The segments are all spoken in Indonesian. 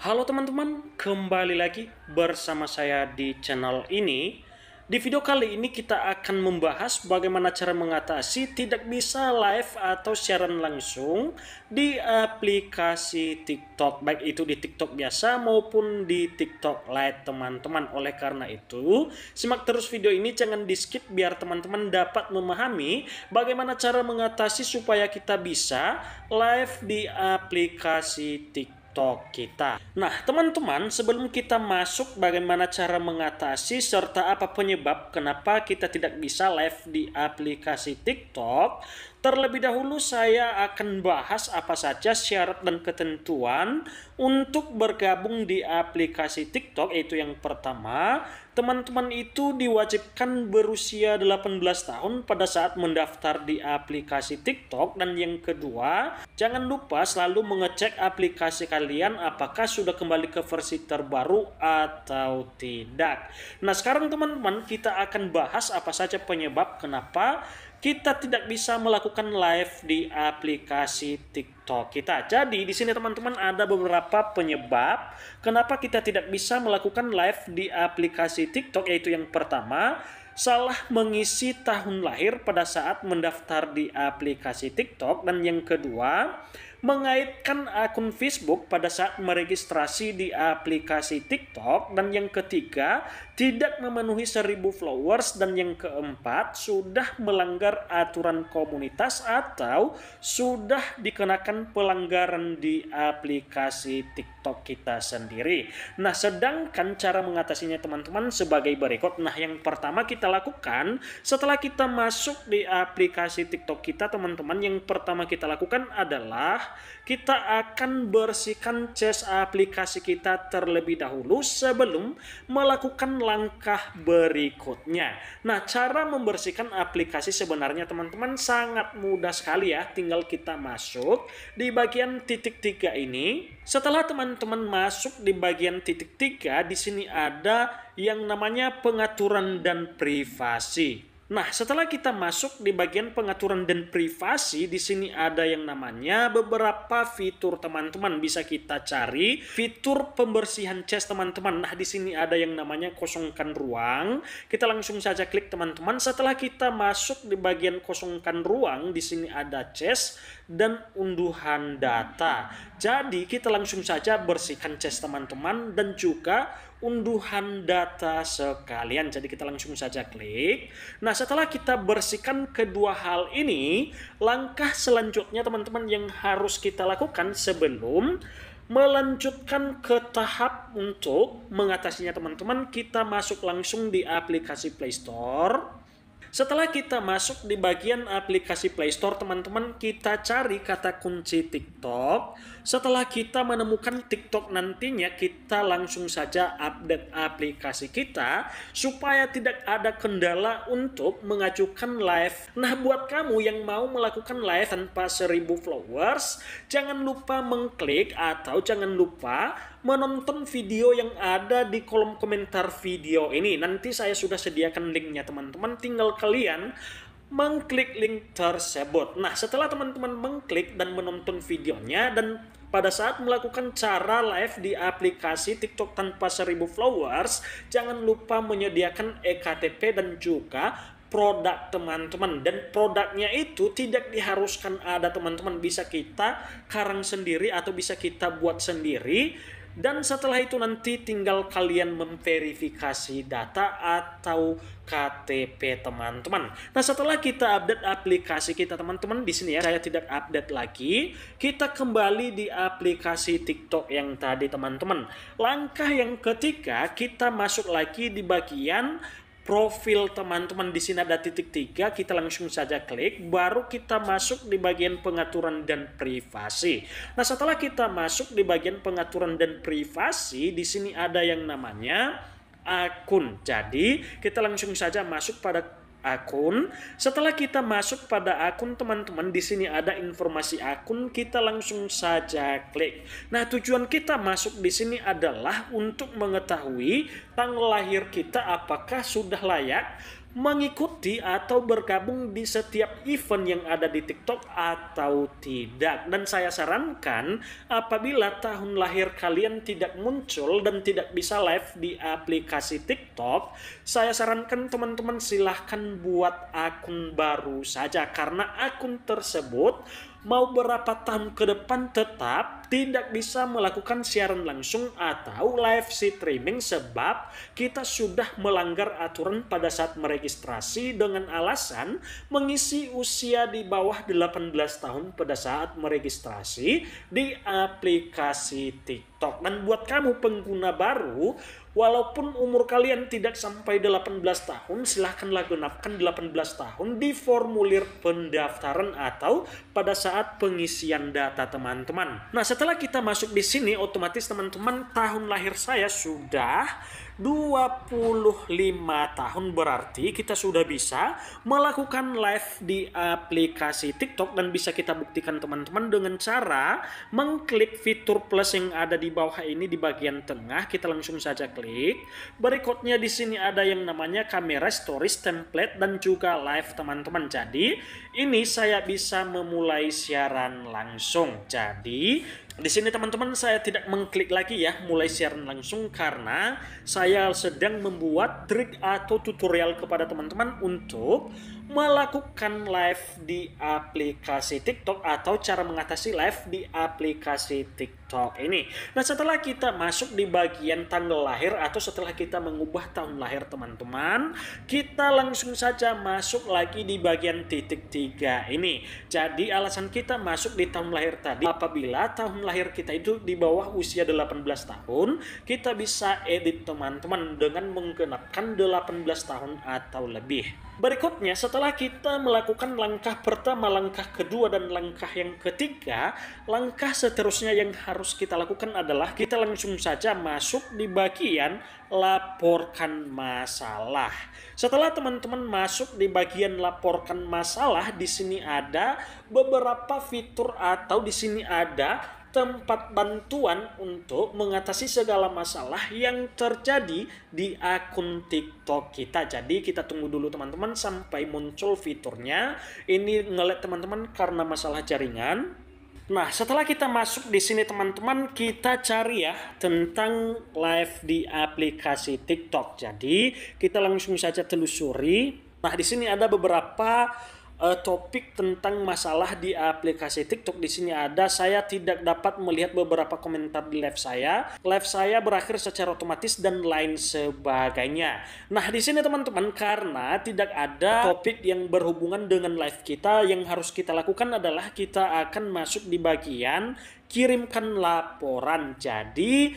Halo teman-teman, kembali lagi bersama saya di channel ini. Di video kali ini kita akan membahas bagaimana cara mengatasi tidak bisa live atau siaran langsung di aplikasi TikTok, baik itu di TikTok biasa maupun di TikTok Lite teman-teman. Oleh karena itu, simak terus video ini, jangan di skip biar teman-teman dapat memahami bagaimana cara mengatasi supaya kita bisa live di aplikasi TikTok kita. Nah, teman-teman, sebelum kita masuk bagaimana cara mengatasi serta apa penyebab kenapa kita tidak bisa live di aplikasi TikTok, terlebih dahulu saya akan bahas apa saja syarat dan ketentuan untuk bergabung di aplikasi TikTok, yaitu yang pertama, teman-teman itu diwajibkan berusia 18 tahun pada saat mendaftar di aplikasi TikTok, dan yang kedua, jangan lupa selalu mengecek aplikasi kalian apakah sudah kembali ke versi terbaru atau tidak. Nah, sekarang teman-teman kita akan bahas apa saja penyebab kenapa kita tidak bisa melakukan live di aplikasi TikTok kita. Jadi di sini teman-teman ada beberapa penyebab kenapa kita tidak bisa melakukan live di aplikasi TikTok, yaitu yang pertama, salah mengisi tahun lahir pada saat mendaftar di aplikasi TikTok, dan yang kedua, mengaitkan akun Facebook pada saat meregistrasi di aplikasi TikTok, dan yang ketiga, tidak memenuhi 1000 followers, dan yang keempat, sudah melanggar aturan komunitas atau sudah dikenakan pelanggaran di aplikasi TikTok kita sendiri. Nah, sedangkan cara mengatasinya teman-teman sebagai berikut. Nah, yang pertama kita lakukan setelah kita masuk di aplikasi TikTok kita, teman-teman, yang pertama kita lakukan adalah kita akan bersihkan cache aplikasi kita terlebih dahulu sebelum melakukan langkah berikutnya. Nah, cara membersihkan aplikasi sebenarnya teman-teman sangat mudah sekali ya. Tinggal kita masuk di bagian titik 3 ini. Setelah teman-teman masuk di bagian titik 3, di sini ada yang namanya pengaturan dan privasi. Nah, setelah kita masuk di bagian pengaturan dan privasi, di sini ada yang namanya beberapa fitur teman-teman. Bisa kita cari fitur pembersihan cache teman-teman. Nah, di sini ada yang namanya kosongkan ruang. Kita langsung saja klik teman-teman. Setelah kita masuk di bagian kosongkan ruang, di sini ada cache dan unduhan data. Jadi, kita langsung saja bersihkan cache teman-teman dan juga unduhan data sekalian. Jadi kita langsung saja klik. Nah, setelah kita bersihkan kedua hal ini, langkah selanjutnya teman-teman yang harus kita lakukan sebelum melanjutkan ke tahap untuk mengatasinya teman-teman, kita masuk langsung di aplikasi Play Store. Setelah kita masuk di bagian aplikasi Play Store, teman-teman, kita cari kata kunci TikTok. Setelah kita menemukan TikTok, nantinya kita langsung saja update aplikasi kita supaya tidak ada kendala untuk mengajukan live. Nah, buat kamu yang mau melakukan live tanpa 1000 followers, jangan lupa mengklik atau jangan lupa menonton video yang ada di kolom komentar video ini. Nanti saya sudah sediakan linknya teman-teman, tinggal kalian mengklik link tersebut. Nah, setelah teman-teman mengklik dan menonton videonya, dan pada saat melakukan cara live di aplikasi TikTok tanpa 1000 followers, jangan lupa menyediakan ektp dan juga produk teman-teman. Dan produknya itu tidak diharuskan ada teman-teman, bisa kita karang sendiri atau bisa kita buat sendiri. Dan setelah itu nanti tinggal kalian memverifikasi data atau KTP teman-teman. Nah, setelah kita update aplikasi kita teman-teman, di sini ya saya tidak update lagi. Kita kembali di aplikasi TikTok yang tadi teman-teman. Langkah yang ketiga, kita masuk lagi di bagian profil teman-teman. Di sini ada titik 3, kita langsung saja klik, baru kita masuk di bagian pengaturan dan privasi. Nah, setelah kita masuk di bagian pengaturan dan privasi, di sini ada yang namanya akun. Jadi, kita langsung saja masuk pada akun. Setelah kita masuk pada akun teman-teman, di sini ada informasi akun, kita langsung saja klik. Nah, tujuan kita masuk di sini adalah untuk mengetahui tanggal lahir kita apakah sudah layak mengikuti atau bergabung di setiap event yang ada di TikTok atau tidak. Dan saya sarankan apabila tahun lahir kalian tidak muncul dan tidak bisa live di aplikasi TikTok, saya sarankan teman-teman silahkan buat akun baru saja, karena akun tersebut mau berapa tahun ke depan tetap tidak bisa melakukan siaran langsung atau live streaming sebab kita sudah melanggar aturan pada saat meregistrasi dengan alasan mengisi usia di bawah 18 tahun pada saat meregistrasi di aplikasi TikTok. Dan buat kamu pengguna baru, walaupun umur kalian tidak sampai 18 tahun, silahkanlah genapkan 18 tahun di formulir pendaftaran atau pada saat pengisian data teman-teman. Nah, setelah kita masuk di sini, otomatis teman-teman tahun lahir saya sudah 25 tahun, berarti kita sudah bisa melakukan live di aplikasi TikTok dan bisa kita buktikan teman-teman dengan cara mengklik fitur plus yang ada di bawah ini di bagian tengah. Kita langsung saja klik. Berikutnya di sini ada yang namanya kamera, stories, template dan juga live teman-teman. Jadi ini saya bisa memulai siaran langsung. Jadi di sini teman-teman saya tidak mengklik lagi ya mulai siaran langsung karena saya sedang membuat trik atau tutorial kepada teman-teman untuk melakukan live di aplikasi TikTok atau cara mengatasi live di aplikasi TikTok ini. Nah, setelah kita masuk di bagian tanggal lahir atau setelah kita mengubah tahun lahir teman-teman, kita langsung saja masuk lagi di bagian titik 3 ini. Jadi alasan kita masuk di tahun lahir tadi, apabila tahun lahir kita itu di bawah usia 18 tahun, kita bisa edit teman-teman dengan menggenapkan 18 tahun atau lebih. Berikutnya, setelah kita melakukan langkah pertama, langkah kedua, dan langkah yang ketiga, langkah seterusnya yang harus kita lakukan adalah kita langsung saja masuk di bagian laporkan masalah. Setelah teman-teman masuk di bagian laporkan masalah, di sini ada beberapa fitur atau di sini ada tempat bantuan untuk mengatasi segala masalah yang terjadi di akun TikTok kita. Jadi kita tunggu dulu teman-teman sampai muncul fiturnya. Ini nge-lag teman-teman karena masalah jaringan. Nah, setelah kita masuk di sini teman-teman, kita cari ya tentang live di aplikasi TikTok. Jadi kita langsung saja telusuri. Nah, di sini ada beberapa topik tentang masalah di aplikasi TikTok. Di sini ada, saya tidak dapat melihat beberapa komentar di live saya. Live saya berakhir secara otomatis dan lain sebagainya. Nah, di sini teman-teman, karena tidak ada topik yang berhubungan dengan live kita, yang harus kita lakukan adalah kita akan masuk di bagian kirimkan laporan. Jadi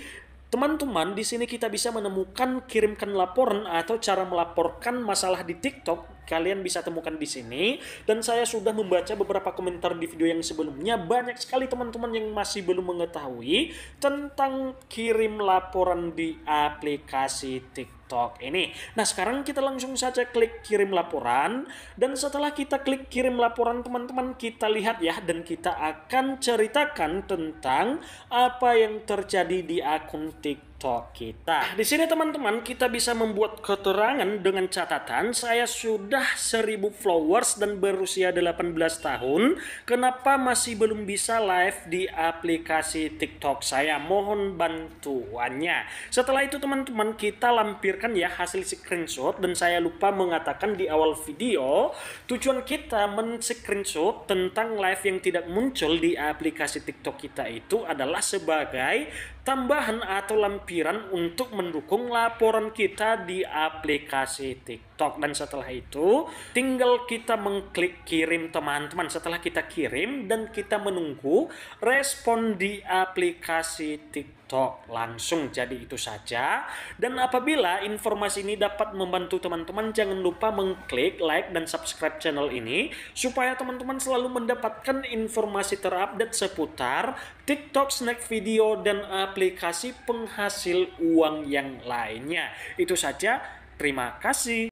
teman-teman, di sini kita bisa menemukan kirimkan laporan atau cara melaporkan masalah di TikTok. Kalian bisa temukan di sini, dan saya sudah membaca beberapa komentar di video yang sebelumnya. Banyak sekali teman-teman yang masih belum mengetahui tentang kirim laporan di aplikasi TikTok ini. Nah, sekarang kita langsung saja klik kirim laporan, dan setelah kita klik kirim laporan teman-teman, kita lihat ya, dan kita akan ceritakan tentang apa yang terjadi di akun TikTok kita. Di sini teman-teman, kita bisa membuat keterangan dengan catatan saya sudah 1000 followers dan berusia 18 tahun. Kenapa masih belum bisa live di aplikasi TikTok saya? Mohon bantuannya. Setelah itu teman-teman, kita lampirkan ya hasil screenshot, dan saya lupa mengatakan di awal video, tujuan kita men-screenshot tentang live yang tidak muncul di aplikasi TikTok kita itu adalah sebagai tambahan atau lampiran untuk mendukung laporan kita di aplikasi TikTok. Dan setelah itu tinggal kita mengklik kirim teman-teman. Setelah kita kirim dan kita menunggu respon di aplikasi TikTok langsung. Jadi itu saja. Dan apabila informasi ini dapat membantu teman-teman, jangan lupa mengklik like dan subscribe channel ini supaya teman-teman selalu mendapatkan informasi terupdate seputar TikTok, snack video, dan aplikasi penghasil uang yang lainnya. Itu saja. Terima kasih.